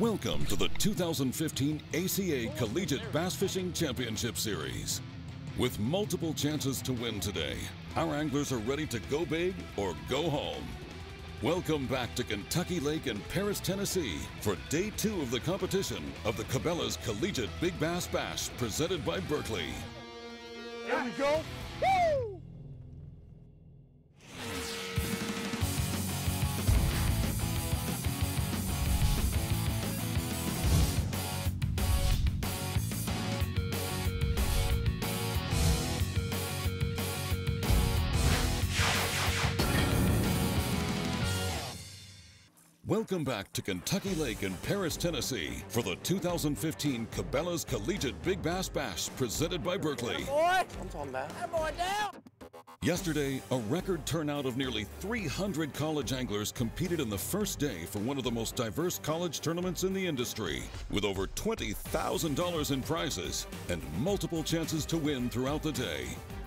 Welcome to the 2015 ACA Collegiate Bass Fishing Championship Series. With multiple chances to win today, our anglers are ready to go big or go home. Welcome back to Kentucky Lake in Paris, Tennessee for Day 2 of the competition of the Cabela's Collegiate Big Bass Bash presented by Berkley. There we go. Woo! Welcome back to Kentucky Lake in Paris, Tennessee for the 2015 Cabela's Collegiate Big Bass Bash presented by Berkley. Boy, I'm talking about. That boy down. Yesterday, a record turnout of nearly 300 college anglers competed in the first day for one of the most diverse college tournaments in the industry, with over $20,000 in prizes and multiple chances to win throughout the day.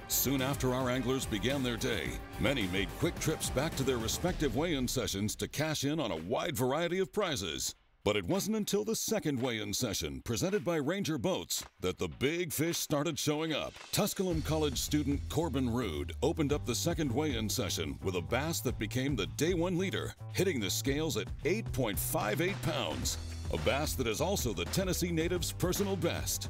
Soon after our anglers began their day, many made quick trips back to their respective weigh-in sessions to cash in on a wide variety of prizes. But it wasn't until the second weigh-in session, presented by Ranger Boats, that the big fish started showing up. Tusculum College student Corbin Rude opened up the second weigh-in session with a bass that became the Day 1 leader, hitting the scales at 8.58 pounds. A bass that is also the Tennessee native's personal best.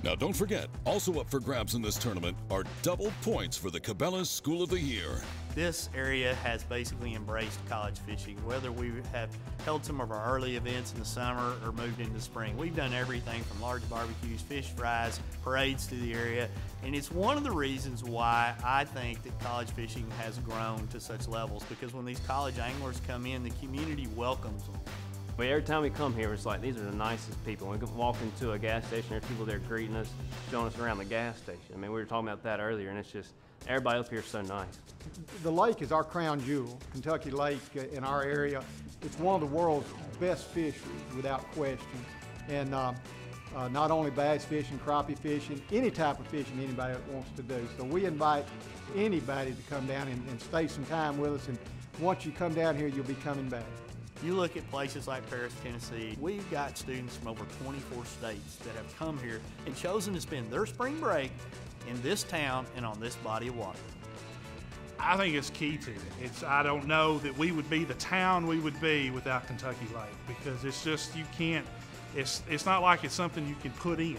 Now don't forget, also up for grabs in this tournament are double points for the Cabela's School of the Year. This area has basically embraced college fishing, whether we have held some of our early events in the summer or moved into spring. We've done everything from large barbecues, fish fries, parades through the area, and it's one of the reasons why I think that college fishing has grown to such levels, because when these college anglers come in, the community welcomes them. But every time we come here, it's like, these are the nicest people. When we walk into a gas station, there's people there greeting us, showing us around the gas station. I mean, we were talking about that earlier, and it's just, everybody up here is so nice. The lake is our crown jewel, Kentucky Lake in our area. It's one of the world's best fisheries, without question. And not only bass fishing, crappie fishing, any type of fishing anybody wants to do. So we invite anybody to come down and stay some time with us. And once you come down here, you'll be coming back. You look at places like Paris, Tennessee, we've got students from over 24 states that have come here and chosen to spend their spring break in this town and on this body of water. I think it's key to it. I don't know that we would be the town we would be without Kentucky Lake, because it's just, you can't, it's not like it's something you can put in.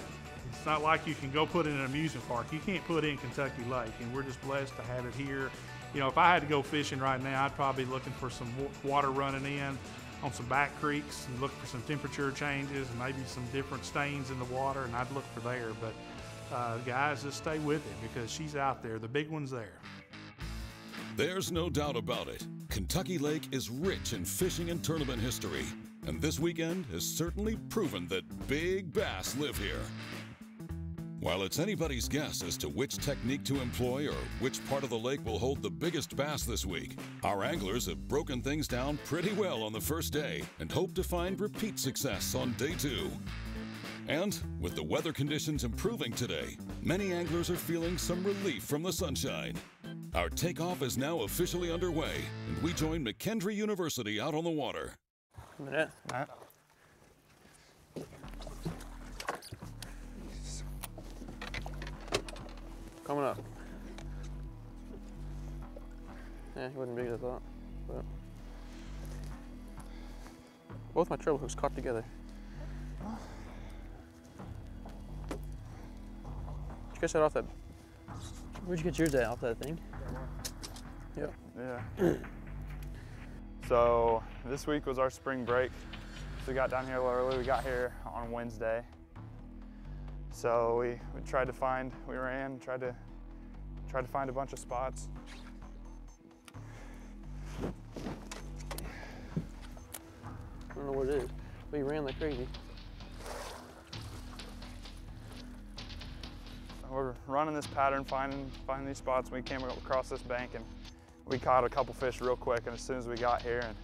It's not like you can go put in an amusement park. You can't put in Kentucky Lake, and we're just blessed to have it here. You know, if I had to go fishing right now, I'd probably be looking for some water running in on some back creeks and look for some temperature changes and maybe some different stains in the water, and I'd look for there. But guys, just stay with it, because she's out there. The big one's there. There's no doubt about it. Kentucky Lake is rich in fishing and tournament history, and this weekend has certainly proven that big bass live here. While it's anybody's guess as to which technique to employ or which part of the lake will hold the biggest bass this week, our anglers have broken things down pretty well on the first day and hope to find repeat success on Day 2. And with the weather conditions improving today, many anglers are feeling some relief from the sunshine. Our takeoff is now officially underway, and we join McKendree University out on the water. A minute. All right. Coming up. Yeah, he wasn't big as I thought. But both my treble hooks caught together. Did you catch that off that? Where'd you get yours at, off that thing? Yep. Yeah. So this week was our spring break. So we got down here a little early. We got here on Wednesday. So we tried to find, tried to find a bunch of spots. I don't know what it is, but he ran like crazy. We're running this pattern, finding these spots. We came across this bank and we caught a couple fish real quick, and as soon as we got here and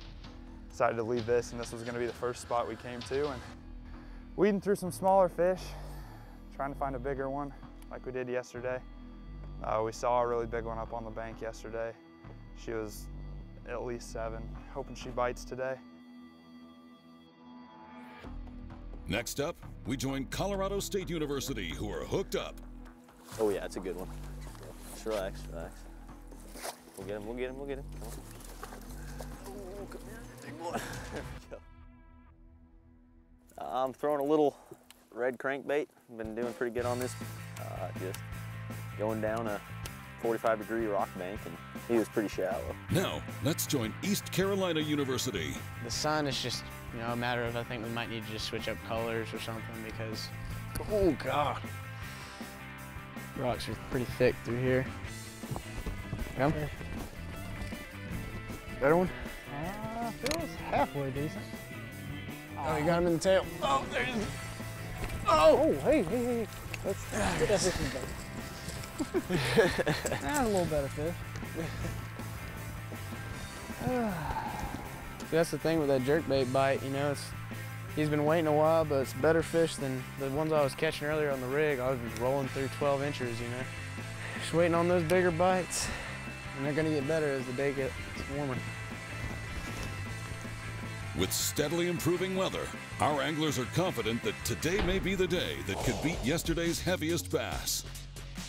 decided to leave this, and this was gonna be the first spot we came to, and weeding through some smaller fish, trying to find a bigger one like we did yesterday. We saw a really big one up on the bank yesterday. She was at least 7, hoping she bites today. Next up, we join Colorado State University, who are hooked up. Oh yeah, it's a good one. Just relax, relax. We'll get him, we'll get him, we'll get him. Come on. Oh, come here, big boy. There we go. I'm throwing a little red crankbait. I've been doing pretty good on this. Just going down a 45-degree rock bank, and he was pretty shallow. Now, let's join East Carolina University. The sun is just, you know, a matter of, I think we might need to just switch up colors or something because, oh God. Rocks are pretty thick through here. Come. Better one? Feels halfway decent. Oh, you got him in the tail. Oh, there he is. Oh, hey. Let's get that fishing bait. That's a little better fish. That's the thing with that jerkbait bite, you know, he's been waiting a while, but it's better fish than the ones I was catching earlier on the rig. I was rolling through 12 inches, you know. Just waiting on those bigger bites, and they're gonna get better as the day gets warmer. With steadily improving weather, our anglers are confident that today may be the day that could beat yesterday's heaviest bass.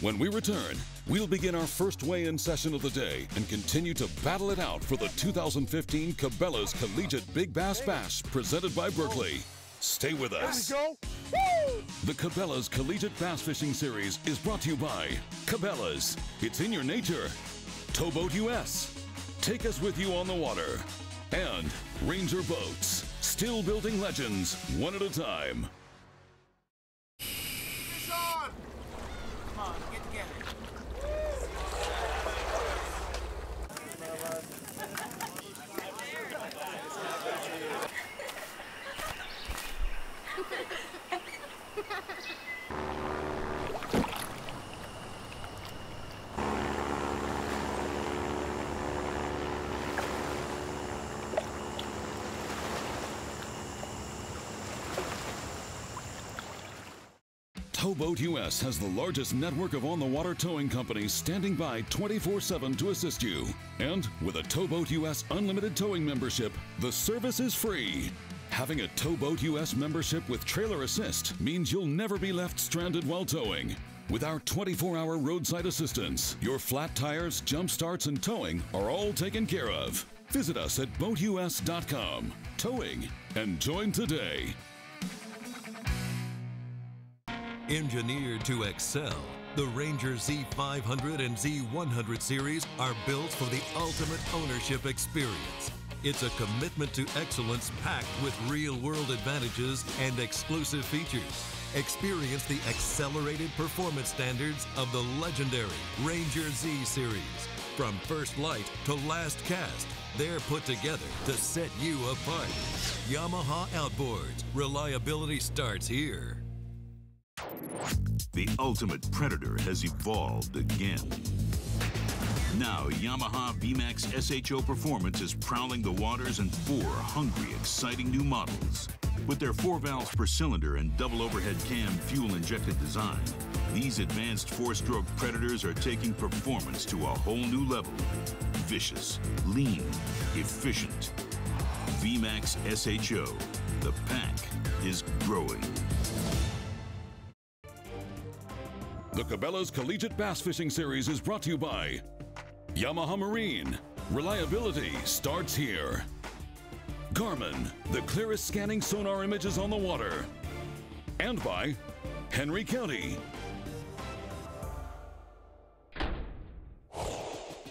When we return, we'll begin our first weigh-in session of the day and continue to battle it out for the 2015 Cabela's Collegiate Big Bass Bash presented by Berkley. Stay with us. There we go. Woo! The Cabela's Collegiate Bass Fishing Series is brought to you by Cabela's. It's in your nature. Towboat US. Take us with you on the water. And Ranger Boats. Still building legends, one at a time. Fish on! Come on, get together. Towboat US has the largest network of on-the-water towing companies standing by 24/7 to assist you. And with a Towboat US Unlimited Towing membership, the service is free. Having a Towboat US membership with Trailer Assist means you'll never be left stranded while towing. With our 24-hour roadside assistance, your flat tires, jump starts, and towing are all taken care of. Visit us at boatus.com. Towing, and join today. Engineered to excel, the Ranger Z500 and Z100 series are built for the ultimate ownership experience. It's a commitment to excellence packed with real-world advantages and exclusive features. Experience the accelerated performance standards of the legendary Ranger Z series. From first light to last cast, they're put together to set you apart. Yamaha Outboards. Reliability starts here. The ultimate predator has evolved again. Now, Yamaha VMAX SHO Performance is prowling the waters in 4 hungry, exciting new models. With their 4 valves per cylinder and double overhead cam fuel-injected design, these advanced 4-stroke predators are taking performance to a whole new level. Vicious, lean, efficient. VMAX SHO. The pack is growing. The Cabela's Collegiate Bass Fishing Series is brought to you by Yamaha Marine. Reliability starts here. Garmin, the clearest scanning sonar images on the water. And by Henry County.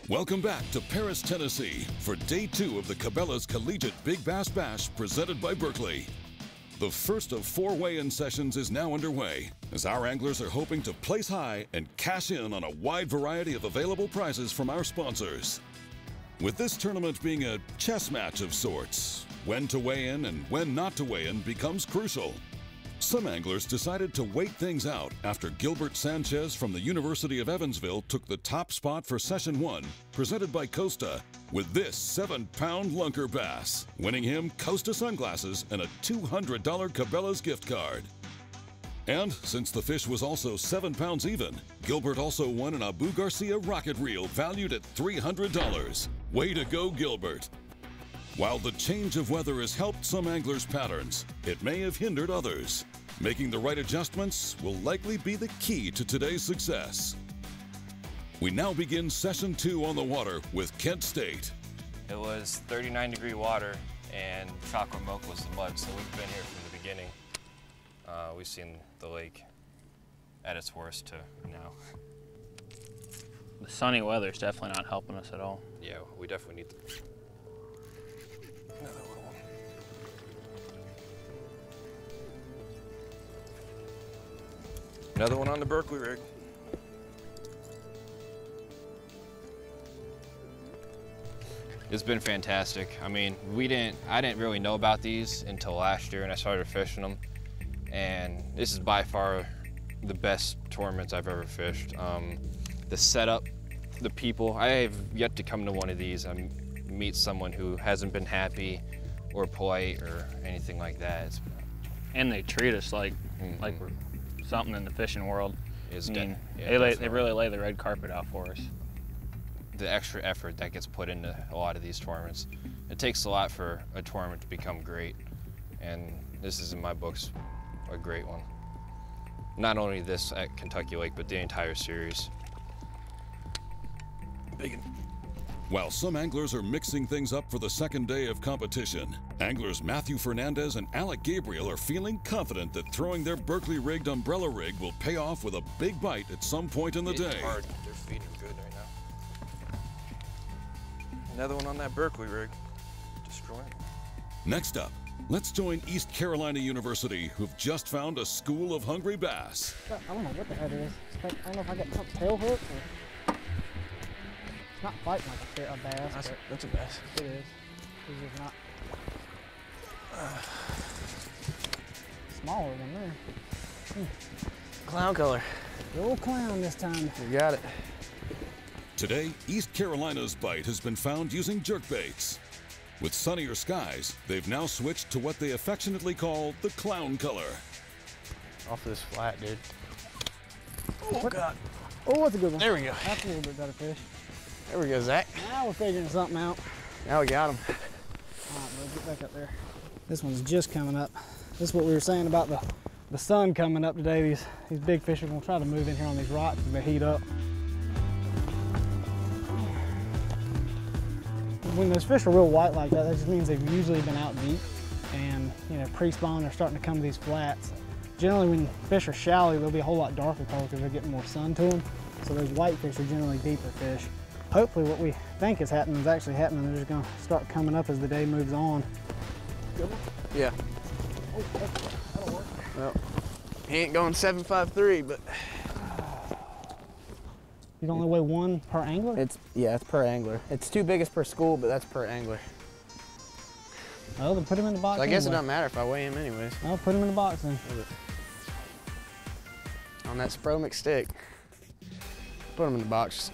Welcome back to Paris, Tennessee for day 2 of the Cabela's Collegiate Big Bass Bash presented by Berkley. The first of 4 weigh-in sessions is now underway, as our anglers are hoping to place high and cash in on a wide variety of available prizes from our sponsors. With this tournament being a chess match of sorts, when to weigh in and when not to weigh in becomes crucial. Some anglers decided to wait things out after Gilbert Sanchez from the University of Evansville took the top spot for Session 1, presented by Costa, with this 7-pound lunker bass, winning him Costa sunglasses and a $200 Cabela's gift card. And since the fish was also 7 pounds even, Gilbert also won an Abu Garcia rocket reel valued at $300. Way to go, Gilbert. While the change of weather has helped some anglers' patterns, it may have hindered others. Making the right adjustments will likely be the key to today's success. We now begin session 2 on the water with Kent State. It was 39-degree water and chocolate milk was the mud, so we've been here from the beginning. We've seen the lake at its worst to now. The sunny weather is definitely not helping us at all. Yeah, we definitely need another little one. Another one on the Berkley rig. It's been fantastic. I mean, I didn't really know about these until last year, and I started fishing them. And this is by far the best tournaments I've ever fished. The setup, the people. I have yet to come to one of these and meet someone who hasn't been happy or polite or anything like that. And they treat us like we're something in the fishing world. Yeah, they really lay the red carpet out for us. The extra effort that gets put into a lot of these tournaments. It takes a lot for a tournament to become great, and this is, in my books, a great one. Not only this at Kentucky Lake, but the entire series. While some anglers are mixing things up for the second day of competition, anglers Matthew Fernandez and Alec Gabriel are feeling confident that throwing their Berkley-rigged umbrella rig will pay off with a big bite at some point in the day. Hard. They're feeding good right now. Another one on that Berkley rig. Destroying it. Next up, let's join East Carolina University, who've just found a school of hungry bass. I don't know what the heck it is. I don't know if I got some tail hook or... It's not fighting like a bass. That's a bass. It is. It's just not... Smaller than there. Clown color. The old clown this time. You got it. Today, East Carolina's bite has been found using jerkbaits. With sunnier skies, they've now switched to what they affectionately call the clown color. Off this flat, dude. Oh, God. Oh, that's a good one. There we go. That's a little bit better fish. There we go, Zach. Now we're figuring something out. Now we got him. All right, bro, get back up there. This one's just coming up. This is what we were saying about the sun coming up today. These big fish are gonna try to move in here on these rocks as they heat up. When those fish are real white like that, that just means they've usually been out deep and, you know, pre-spawn, they're starting to come to these flats. Generally, when fish are shallow, they'll be a whole lot darker color because they're getting more sun to them. So those white fish are generally deeper fish. Hopefully what we think is happening is actually happening. They're just gonna start coming up as the day moves on. Good one? Yeah. Oh, that'll work. Well, he ain't going 7.53, but... You can only weigh one per angler? Yeah, it's per angler. It's 2 biggest per school, but that's per angler. Oh, then put him in the box. So I guess anyway. it doesn't matter if I weigh him anyways. Well, put him in the box then. On that Spromic stick. Put him in the box.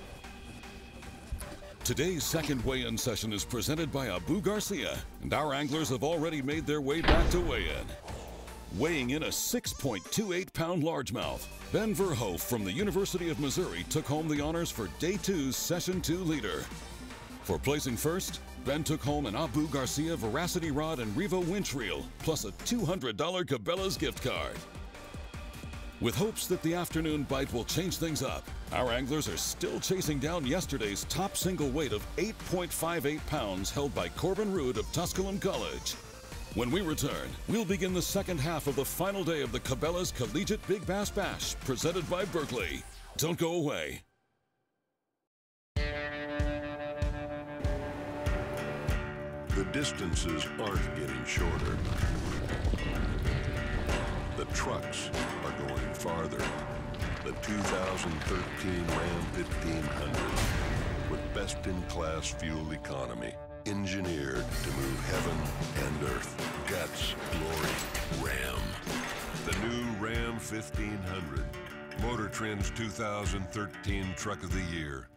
Today's second weigh-in session is presented by Abu Garcia, and our anglers have already made their way back to weigh-in. Weighing in a 6.28-pound largemouth, Ben Verhoef from the University of Missouri took home the honors for Day 2's Session 2 leader. For placing first, Ben took home an Abu Garcia Veracity Rod and Revo winch reel, plus a $200 Cabela's gift card. With hopes that the afternoon bite will change things up, our anglers are still chasing down yesterday's top single weight of 8.58 pounds held by Corbin Rood of Tusculum College. When we return, we'll begin the second half of the final day of the Cabela's Collegiate Big Bass Bash, presented by Berkley. Don't go away. The distances aren't getting shorter. The trucks are going farther. The 2013 Ram 1500 with best-in-class fuel economy. Engineered to move heaven and earth. Guts, glory, Ram. The new Ram 1500. Motor Trend's 2013 Truck of the Year.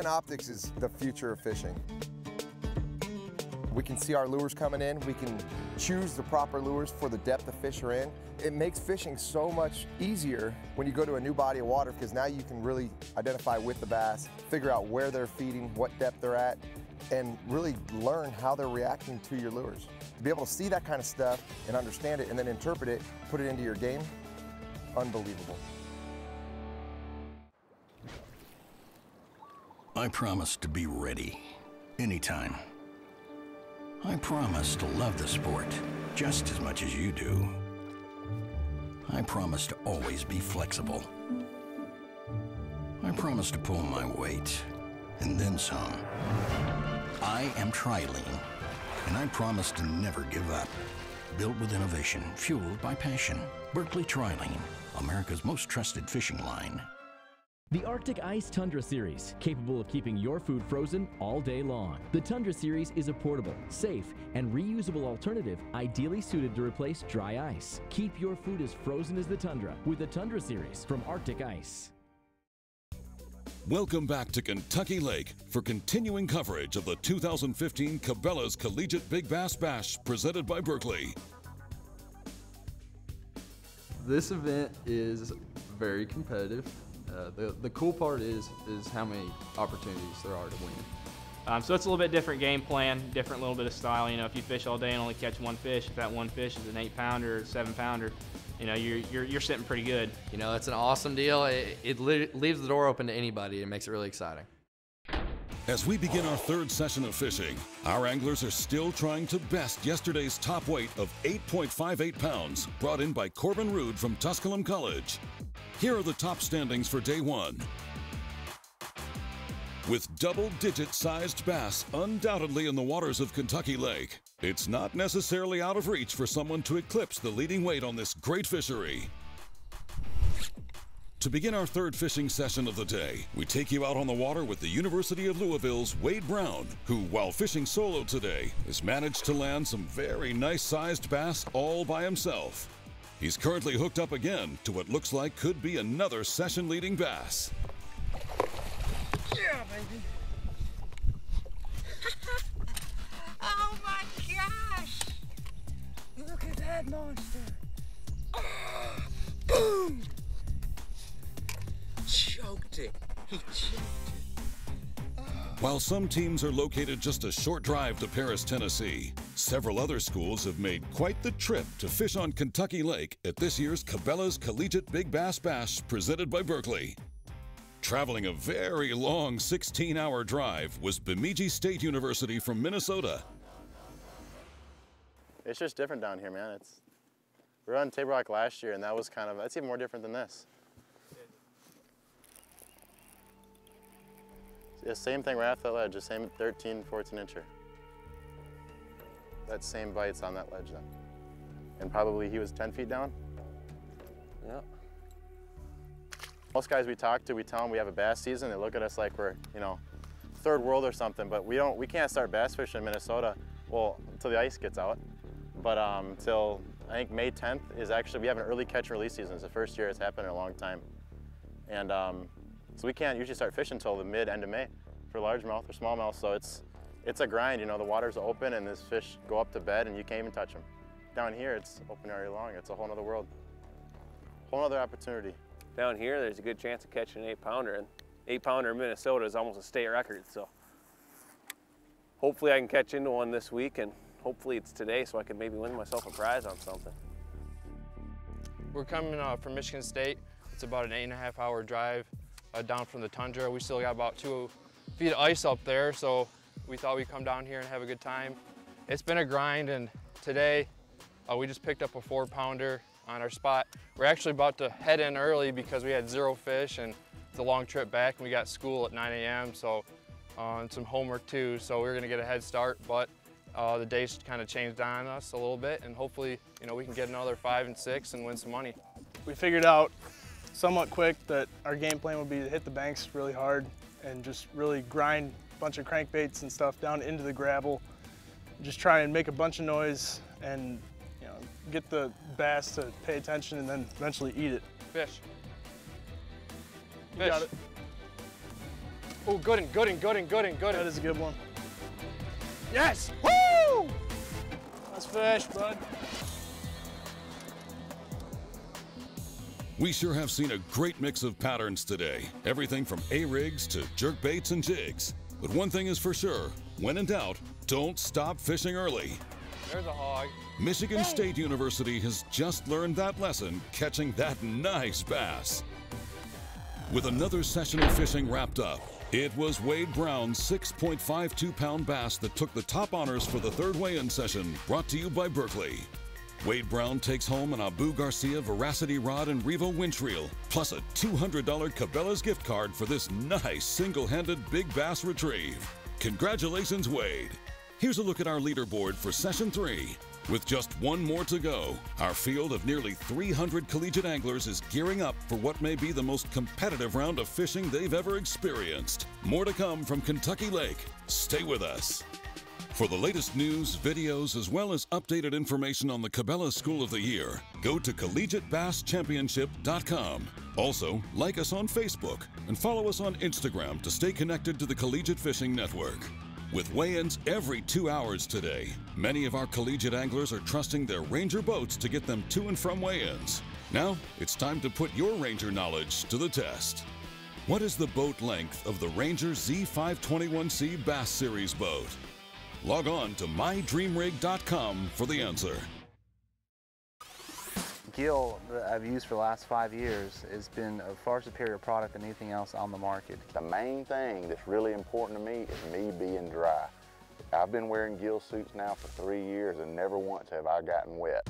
Advanced optics is the future of fishing. We can see our lures coming in. We can choose the proper lures for the depth the fish are in. It makes fishing so much easier when you go to a new body of water, because now you can really identify with the bass, figure out where they're feeding, what depth they're at, and really learn how they're reacting to your lures. To be able to see that kind of stuff and understand it and then interpret it, put it into your game, unbelievable. I promise to be ready, anytime. I promise to love the sport just as much as you do. I promise to always be flexible. I promise to pull my weight, and then some. I am Trilene, and I promise to never give up. Built with innovation, fueled by passion. Berkley Trilene, America's most trusted fishing line. The Arctic Ice Tundra Series, capable of keeping your food frozen all day long. The Tundra Series is a portable, safe, and reusable alternative ideally suited to replace dry ice. Keep your food as frozen as the Tundra with the Tundra Series from Arctic Ice. Welcome back to Kentucky Lake for continuing coverage of the 2015 Cabela's Collegiate Big Bass Bash presented by Berkley. This event is very competitive. The cool part is how many opportunities there are to win. So it's a little bit different game plan, different little bit of style. You know, if you fish all day and only catch one fish, if that one fish is an 8-pounder or 7-pounder, you know, you're sitting pretty good. You know, it's an awesome deal. It leaves the door open to anybody. It makes it really exciting. As we begin our third session of fishing, our anglers are still trying to best yesterday's top weight of 8.58 pounds, brought in by Corbin Rood from Tusculum College. Here are the top standings for day one. With double-digit sized bass undoubtedly in the waters of Kentucky Lake, it's not necessarily out of reach for someone to eclipse the leading weight on this great fishery. To begin our third fishing session of the day, we take you out on the water with the University of Louisville's Wade Brown, who, while fishing solo today, has managed to land some very nice-sized bass all by himself. He's currently hooked up again to what looks like could be another session-leading bass. Yeah, baby. Oh my gosh! Look at that monster. Oh, boom! Choked it. He choked it. While some teams are located just a short drive to Paris, Tennessee, several other schools have made quite the trip to fish on Kentucky Lake at this year's Cabela's Collegiate Big Bass Bash presented by Berkley. Traveling a very long 16-hour drive was Bemidji State University from Minnesota. It's just different down here, man. We were on Table Rock last year, and that's even more different than this. Yeah, same thing right off that ledge, the same 13, 14-incher. That same bite's on that ledge then. And probably he was 10 feet down. Yeah. Most guys we talk to, we tell them we have a bass season. They look at us like we're, you know, third world or something, but we can't start bass fishing in Minnesota, well, until the ice gets out. But until, I think May 10th is actually, we have an early catch and release season. It's the first year it's happened in a long time. And so we can't usually start fishing until the end of May for largemouth or smallmouth. So it's a grind, you know, the water's open and these fish go up to bed and you can't even touch them. Down here, it's open all year long. It's a whole nother world, whole nother opportunity. Down here, there's a good chance of catching an 8-pounder, and 8-pounder in Minnesota is almost a state record. So hopefully I can catch into one this week, and hopefully it's today so I can maybe win myself a prize on something. We're coming from Michigan State. It's about an 8.5-hour drive down from the tundra. We still got about 2 feet of ice up there, so we thought we'd come down here and have a good time. It's been a grind, and today we just picked up a 4-pounder on our spot. We're actually about to head in early because we had 0 fish, and it's a long trip back, and we got school at 9 a.m., so and some homework too, so we're gonna get a head start, but the day's kind of changed on us a little bit, and hopefully, you know, we can get another 5 and 6 and win some money. We figured out somewhat quick that our game plan would be to hit the banks really hard and just really grind a bunch of crankbaits and stuff down into the gravel, just try and make a bunch of noise and, you know, get the bass to pay attention and then eventually eat it. Fish. You got it. Oh, good one, good one, good one, good one, good one. That is a good one. Yes! Woo! Nice fish, bud. We sure have seen a great mix of patterns today. Everything from A-rigs to jerk baits and jigs. But one thing is for sure, when in doubt, don't stop fishing early. There's a hog. Michigan State University has just learned that lesson, catching that nice bass. With another session of fishing wrapped up, it was Wade Brown's 6.52-pound bass that took the top honors for the third weigh-in session, brought to you by Berkley. Wade Brown takes home an Abu Garcia Veracity rod and Revo winch reel, plus a $200 Cabela's gift card for this nice single-handed big bass retrieve. Congratulations, Wade. Here's a look at our leaderboard for Session 3. With just one more to go, our field of nearly 300 collegiate anglers is gearing up for what may be the most competitive round of fishing they've ever experienced. More to come from Kentucky Lake. Stay with us. For the latest news, videos, as well as updated information on the Cabela School of the Year, go to collegiatebasschampionship.com. Also, like us on Facebook and follow us on Instagram to stay connected to the Collegiate Fishing Network. With weigh-ins every 2 hours today, many of our collegiate anglers are trusting their Ranger boats to get them to and from weigh-ins. Now, it's time to put your Ranger knowledge to the test. What is the boat length of the Ranger Z521C Bass Series boat? Log on to mydreamrig.com for the answer. Gill that I've used for the last 5 years has been a far superior product than anything else on the market. The main thing that's really important to me is me being dry. I've been wearing gill suits now for 3 years and never once have I gotten wet.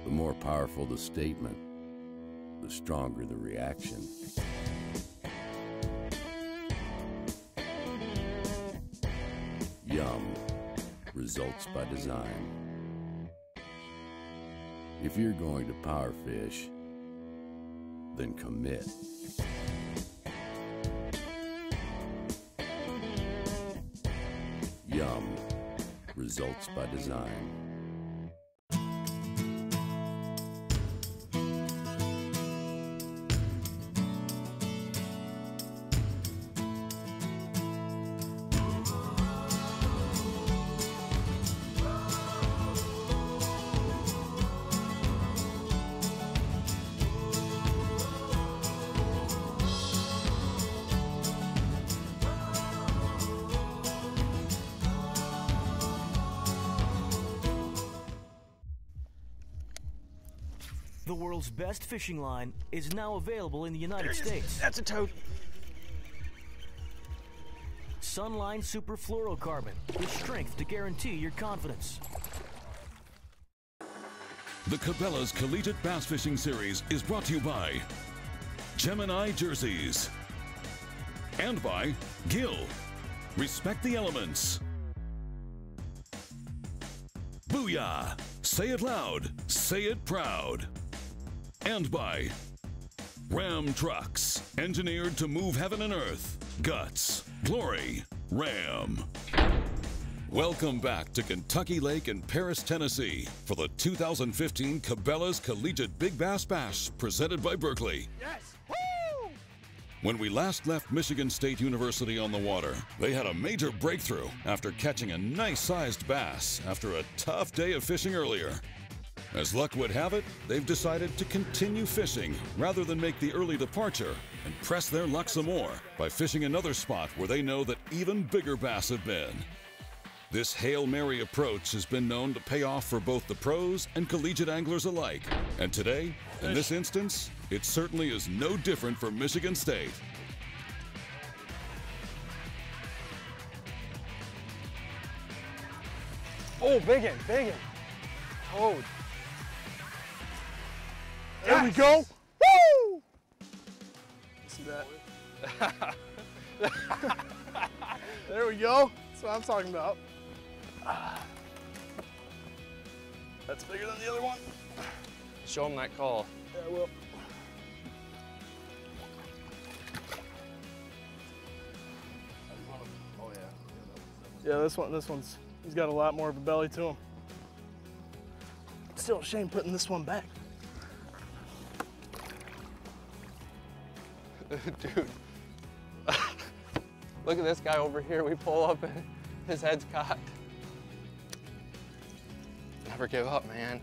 The more powerful the statement, the stronger the reaction. Yum, results by design. If you're going to power fish, then commit. Yum, results by design. The world's best fishing line is now available in the United States. That's a toad. Sunline Super Fluorocarbon, with strength to guarantee your confidence. The Cabela's Collegiate Bass Fishing Series is brought to you by Gemini Jerseys and by Gill. Respect the elements. Booyah! Say it loud, say it proud. And by Ram Trucks, engineered to move heaven and earth. Guts, glory, Ram. Welcome back to Kentucky Lake in Paris, Tennessee for the 2015 Cabela's Collegiate Big Bass Bash presented by Berkley. Yes! Woo! When we last left Michigan State University on the water, they had a major breakthrough after catching a nice-sized bass after a tough day of fishing earlier. As luck would have it, they've decided to continue fishing rather than make the early departure and press their luck some more by fishing another spot where they know that even bigger bass have been. This Hail Mary approach has been known to pay off for both the pros and collegiate anglers alike. And today, in this instance, it certainly is no different for Michigan State. Oh, big one, big one. Toad. There we go. Woo! See that? There we go. That's what I'm talking about. That's bigger than the other one. Show him that call. Yeah, I will. Oh Yeah, this one's, he's got a lot more of a belly to him. Still a shame putting this one back. Dude, look at this guy over here. We pull up and his head's cocked. Never give up, man.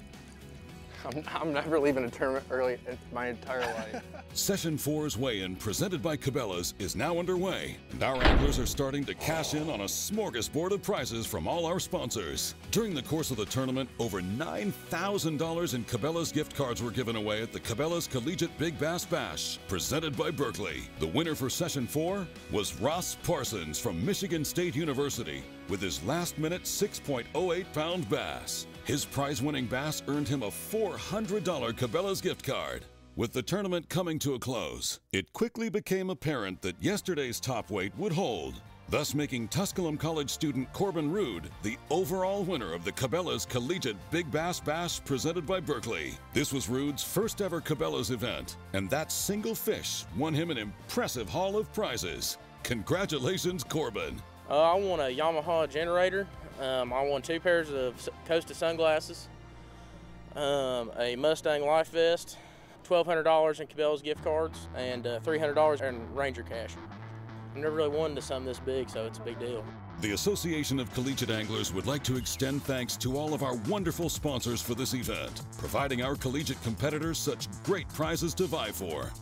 I'm never leaving a tournament early in my entire life. Session 4's weigh-in, presented by Cabela's, is now underway, and our anglers are starting to cash in on a smorgasbord of prizes from all our sponsors. During the course of the tournament, over $9,000 in Cabela's gift cards were given away at the Cabela's Collegiate Big Bass Bash, presented by Berkley. The winner for Session 4 was Ross Parsons from Michigan State University with his last-minute 6.08-pound bass. His prize-winning bass earned him a $400 Cabela's gift card. With the tournament coming to a close, it quickly became apparent that yesterday's top weight would hold, thus making Tusculum College student Corbin Rude the overall winner of the Cabela's Collegiate Big Bass Bash presented by Berkley. This was Rude's first ever Cabela's event, and that single fish won him an impressive haul of prizes. Congratulations, Corbin. I won a Yamaha generator. I won 2 pairs of Costa sunglasses, a Mustang life vest, $1,200 in Cabela's gift cards, and $300 in Ranger cash. I've never really won to something this big, so it's a big deal. The Association of Collegiate Anglers would like to extend thanks to all of our wonderful sponsors for this event, providing our collegiate competitors such great prizes to vie for.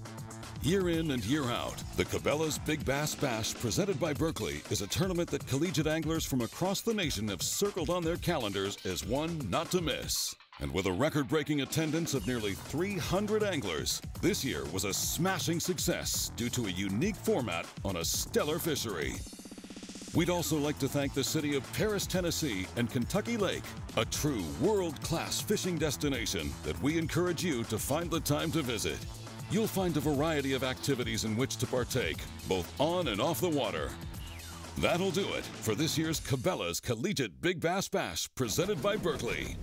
Year in and year out, the Cabela's Big Bass Bash presented by Berkley is a tournament that collegiate anglers from across the nation have circled on their calendars as one not to miss. And with a record-breaking attendance of nearly 300 anglers, this year was a smashing success due to a unique format on a stellar fishery. We'd also like to thank the city of Paris, Tennessee and Kentucky Lake, a true world-class fishing destination that we encourage you to find the time to visit. You'll find a variety of activities in which to partake, both on and off the water. That'll do it for this year's Cabela's Collegiate Big Bass Bash presented by Berkley.